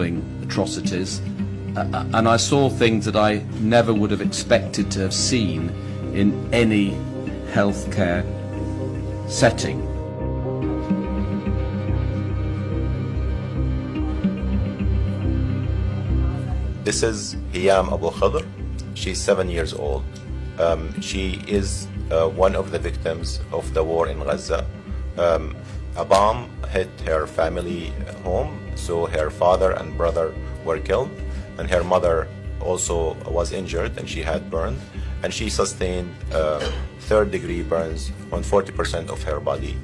appalling atrocities, and I saw things that I never would have expected to have seen in any healthcare setting. This is Hiyam Abu Khadr. She's 7 years old. She is one of the victims of the war in Gaza. A bomb hit her family home, so her father and brother were killed, and her mother also was injured and she had burned, and she sustained third-degree burns on 40% of her body.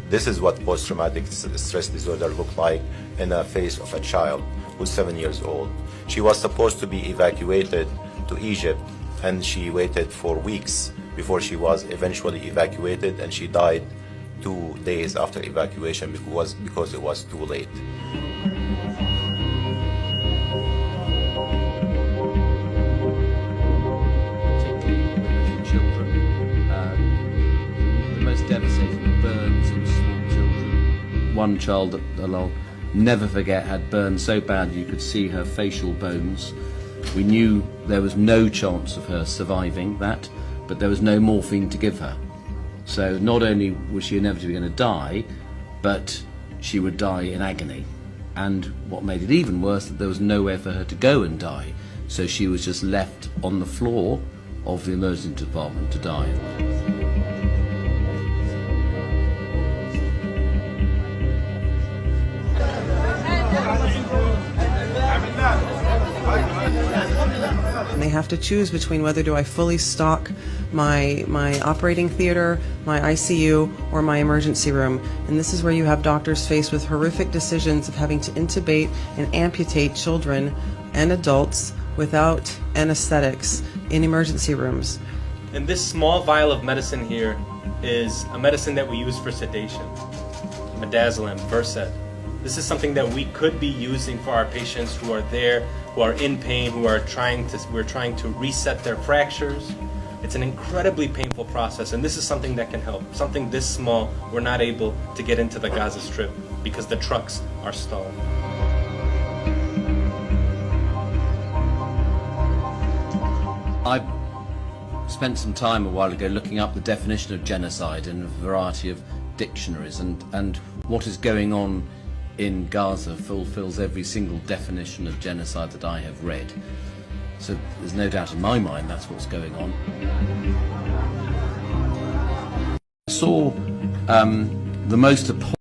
This is what post-traumatic stress disorder looked like in the face of a child who's 7 years old. She was supposed to be evacuated to Egypt, and she waited for weeks before she was eventually evacuated, and she died 2 days after evacuation because it was too late. Particularly with children, the most devastating burns in small children. One child that I'll never forget had burned so bad you could see her facial bones. We knew there was no chance of her surviving that, but there was no morphine to give her. So not only was she inevitably going to die, but she would die in agony. And what made it even worse, that there was nowhere for her to go and die. So she was just left on the floor of the emergency department to die. And they have to choose between whether do I fully stock my operating theater, my ICU, or my emergency room. And this is where you have doctors faced with horrific decisions of having to intubate and amputate children and adults without anesthetics in emergency rooms. And this small vial of medicine here is a medicine that we use for sedation. Midazolam, Versed. This is something that we could be using for our patients who are there, who are in pain, we're trying to reset their fractures. It's an incredibly painful process, and this is something that can help. Something this small, we're not able to get into the Gaza Strip because the trucks are stalled. I spent some time a while ago looking up the definition of genocide in a variety of dictionaries, and what is going on in Gaza fulfills every single definition of genocide that I have read. So there's no doubt in my mind that's what's going on. I saw the most appalling